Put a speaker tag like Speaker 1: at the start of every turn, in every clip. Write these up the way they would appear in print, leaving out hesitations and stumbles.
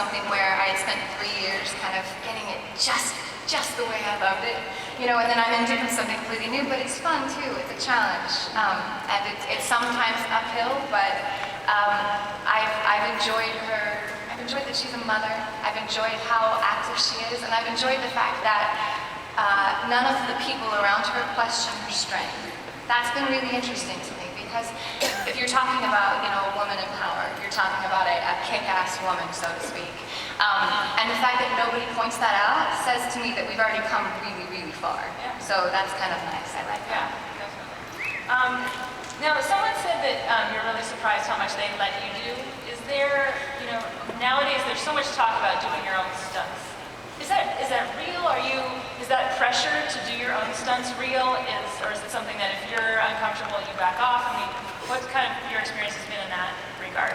Speaker 1: something where I had spent 3 years kind of getting it just the way I loved it, and then I'm doing something completely new, but it's fun too, it's a challenge, and it's sometimes uphill, but I've enjoyed her, I've enjoyed that she's a mother, I've enjoyed how active she is, and I've enjoyed the fact that none of the people around her question her strength. That's been really interesting to me, because if you're talking about, a woman in power, you're talking about a kick-ass woman, so to speak. And the fact that nobody points that out says to me that we've already come really, really far. Yeah. So that's kind of nice. I like that.
Speaker 2: Yeah, definitely. Now, someone said that you're really surprised how much they let you do. Is there, nowadays there's so much talk about doing your own stunts. Is that real? Is that pressure to do your own stunts real? Or is it something that if you're uncomfortable, you back off? I mean, what kind of your experience has been in that regard?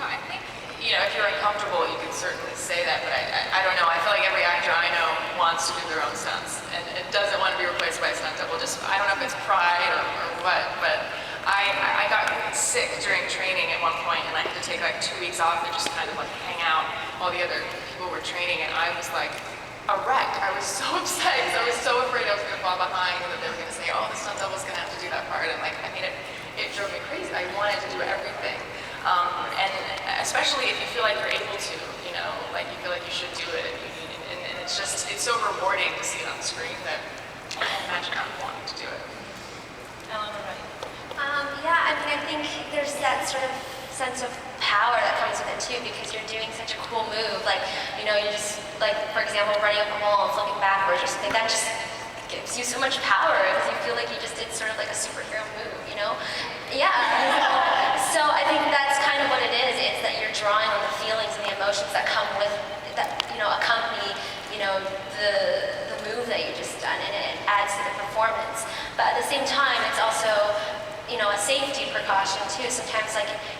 Speaker 3: No, I think, if you're uncomfortable, you can certainly say that, but I don't know. I feel like every actor I know wants to do their own stunts, and it doesn't want to be replaced by a stunt double. I don't know if it's pride or what, but I got sick during training at one point, and I had to take like 2 weeks off and just kind of like hang out while the other people were training, and I was like a wreck. I was so upset because I was so afraid I was going to fall behind and that they were going to say, oh, the stunt double's going to have to do that part, and it drove me crazy. I wanted to do everything. And especially if you feel like you're able to, like you feel like you should do it, and it's so rewarding to see it on the screen that I can't imagine not wanting to do it.
Speaker 2: Ellen, what about you?
Speaker 4: I think there's that sort of sense of power that comes with it too, because you're doing such a cool move, you just, for example, running up a wall and flipping backwards or something, that just gives you so much power, because you feel like you just did sort of like a superhero move, Yeah. So I think that's kind of what it is. It's that you're drawing on the feelings and the emotions that come with that, accompany, the move that you just done, and it adds to the performance. But at the same time, it's also, a safety precaution too. Sometimes,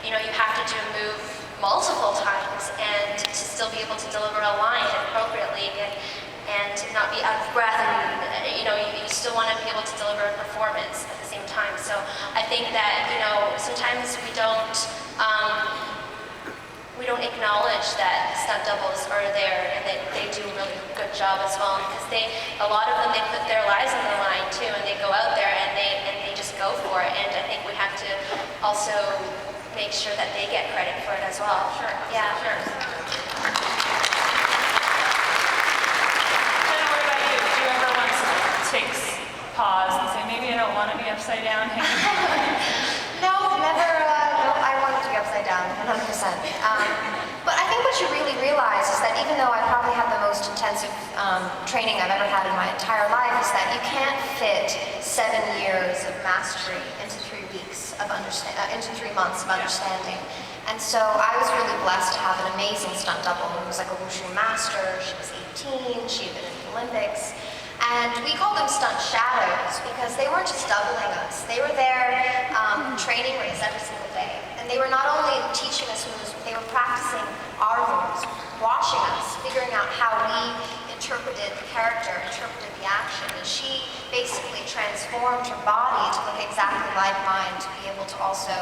Speaker 4: you have to do a move multiple times and to still be able to deliver a line appropriately and not be out of breath, and you still want to be able to deliver a performance at the same time. So I think that sometimes we don't acknowledge that stunt doubles are there, and they do a really good job as well, because a lot of them, they put their lives on the line too, and they go out there and they just go for it. And I think we have to also make sure that they get credit for it as well.
Speaker 2: Sure.
Speaker 4: Yeah.
Speaker 2: Sure. Takes pause and say, maybe I don't want to be upside down.
Speaker 5: No, never. No, I wanted to be upside down, 100%. But I think what you really realize is that even though I probably had the most intensive training I've ever had in my entire life, is that you can't fit 7 years of mastery into 3 weeks of into 3 months of understanding. And so I was really blessed to have an amazing stunt double who was like a wushu master. She was 18. She had been in the Olympics. And we called them stunt shadows because they weren't just doubling us. They were there training with us every single day. And they were not only teaching us moves, but they were practicing our moves, watching us, figuring out how we interpreted the character, interpreted the action. And she basically transformed her body to look exactly like mine, to be able to also,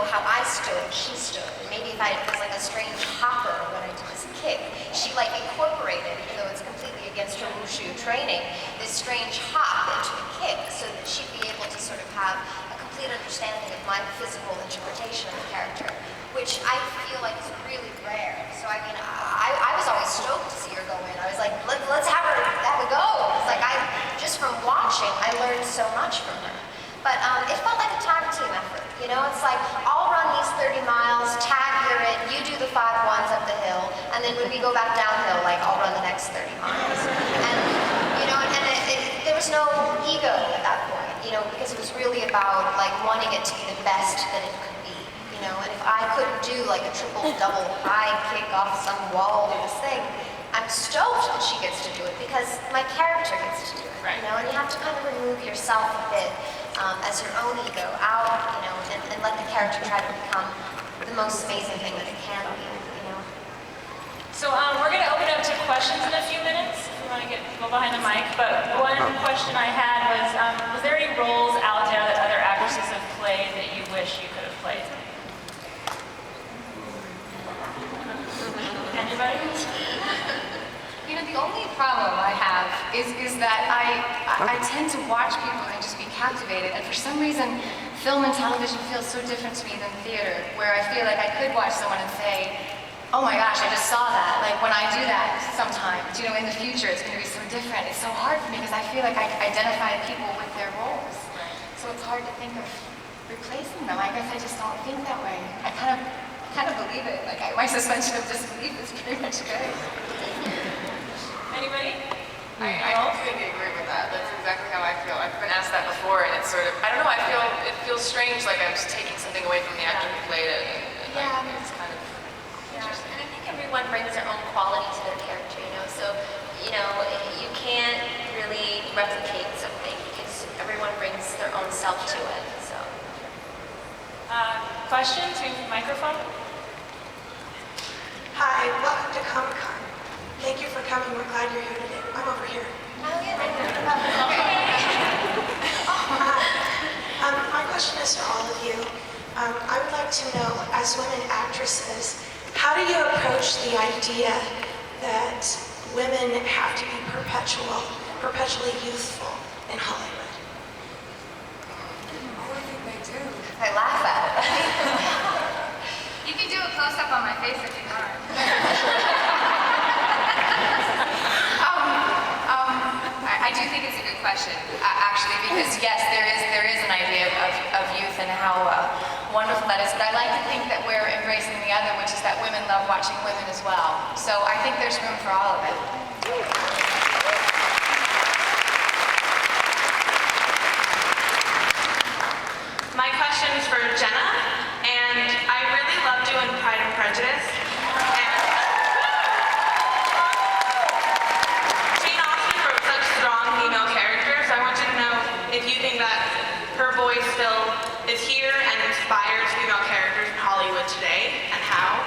Speaker 5: how I stood, she stood. And maybe if it was like a strange hopper when I did this kick, she incorporated, even though it's completely against her wushu training, this strange hop into a kick, so that she'd be able to sort of have a complete understanding of my physical interpretation of the character, which I feel like is really rare. So I was always stoked to see her go in. I was like, let's have a go. It's just from watching, I learned so much from her. But it felt like a tag team effort. It's like, I'll run these 30 miles, tag your it, you do the 5 ones up the hill, and then when we go back downhill, I'll run the next 30 miles. And, there was no ego at that point, because it was really about, wanting it to be the best that it could be, and if I couldn't do, a triple, double, high kick off some wall or this thing, I'm stoked that she gets to do it, because my character gets to do it,
Speaker 2: right.
Speaker 5: And you have to kind of remove yourself a bit as your own ego out, and let the character try to become the most amazing thing that it can be,
Speaker 2: So we're going to open up to questions in a few minutes. If you want to go behind the mic. But one question I had was there any roles out there that other actresses have played that you wish you could have played? And Anybody?
Speaker 1: You know, the only problem I have is that I tend to watch people and just be captivated, and for some reason, film and television feels so different to me than theater, where I feel like I could watch someone and say, oh my gosh, I just saw that. Like when I do that sometimes, you know, in the future it's going to be so different. It's so hard for me because I feel like I identify people with their roles. So it's hard to think of replacing them. I guess I just don't think that way. I kind of believe it. Like my suspension of disbelief is pretty much good.
Speaker 2: Anybody?
Speaker 3: I completely agree with that. That's exactly how I feel. I've been asked that before, and it's sort of, I don't know, it feels strange, like I'm just taking something away from the actor who played it. And
Speaker 4: Yeah.
Speaker 3: it's kind of interesting.
Speaker 4: And I think everyone brings their own quality to their character, you know, so, you know, you can't really replicate something because everyone brings their own self to it, so.
Speaker 2: Question to microphone?
Speaker 6: Hi, welcome to Comic-Con. Thank you for coming. We're glad you're here today. I'm over here. My question is for all of you. I would like to know, as women actresses, how do you approach the idea that women have to be perpetually youthful in Hollywood?
Speaker 1: Oh, I think they do.
Speaker 5: I laugh at it.
Speaker 1: You can do a close-up on my face if you want. I do think it's a good question, actually, because yes, there is an idea of youth and how wonderful that is. But I like to think that we're embracing the other, which is that women love watching women as well. So I think there's room for all of it.
Speaker 7: My question is for Jena, and I really love doing Pride and Prejudice. And Jane Austen wrote such strong female characters, so I want you to know if you think that her voice still is here and inspires female characters in Hollywood today, and how?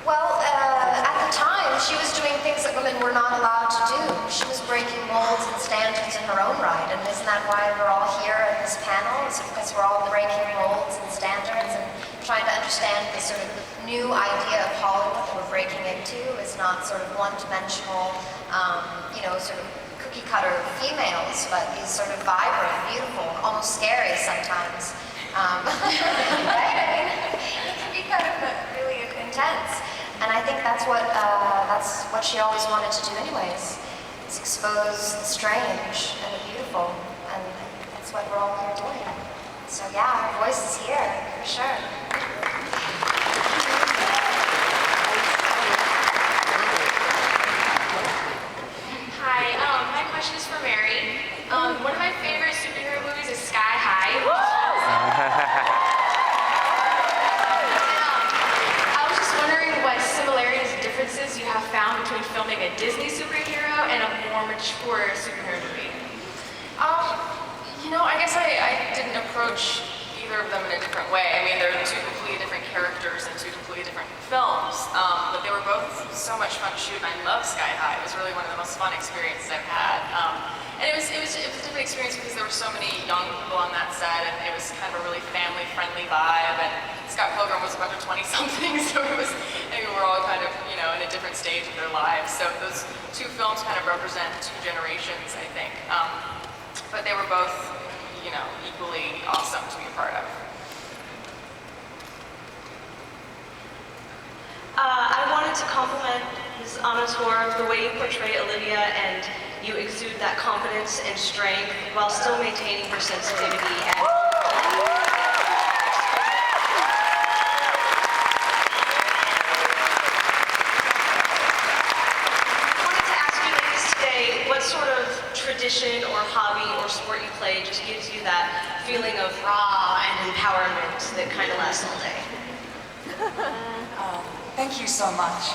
Speaker 5: Well, at the time, she was doing things that women were not allowed to do. She was breaking molds and standards in her own right, and isn't that why we're all here at this panel? Is it because we're all breaking molds and standards and trying to understand the sort of new idea of Hollywood that we're breaking into is not sort of one-dimensional, you know, sort of cookie-cutter females, but these sort of vibrant, beautiful, almost scary sometimes. Right? I mean, it can be kind of really intense. And I think that's what she always wanted to do anyways, is expose the strange and the beautiful, and that's what we're all here doing. So yeah, her voice is here, for sure.
Speaker 7: Hi, my question is for Mary. One of my favorite superhero movies is Sky High. I was just wondering what similarities and differences you have found between filming a Disney superhero and a more mature superhero movie.
Speaker 3: You know, I guess I didn't approach either of them in a different way. I mean, they're two completely different characters and two completely different films, but they were both so much fun to shoot, and I love Sky High. It was really one of the most fun experiences I've had. And it was a different experience because there were so many young people on that set, and it was kind of a really family-friendly vibe, and Scott Pilgrim was a bunch of 20-somethings, so it was, and we were all kind of, you know, in a different stage of their lives. So those two films kind of represent two generations, I think. But they were both, you know, equally awesome to be a part of.
Speaker 8: I wanted to compliment Ms. Anna Torv, the way you portray Olivia, and you exude that confidence and strength while still maintaining her sensitivity and... I wanted to ask you ladies today, what sort of tradition or hobby or sport you play just gives you that feeling of raw and empowerment that kind of lasts all day?
Speaker 9: Thank you so much.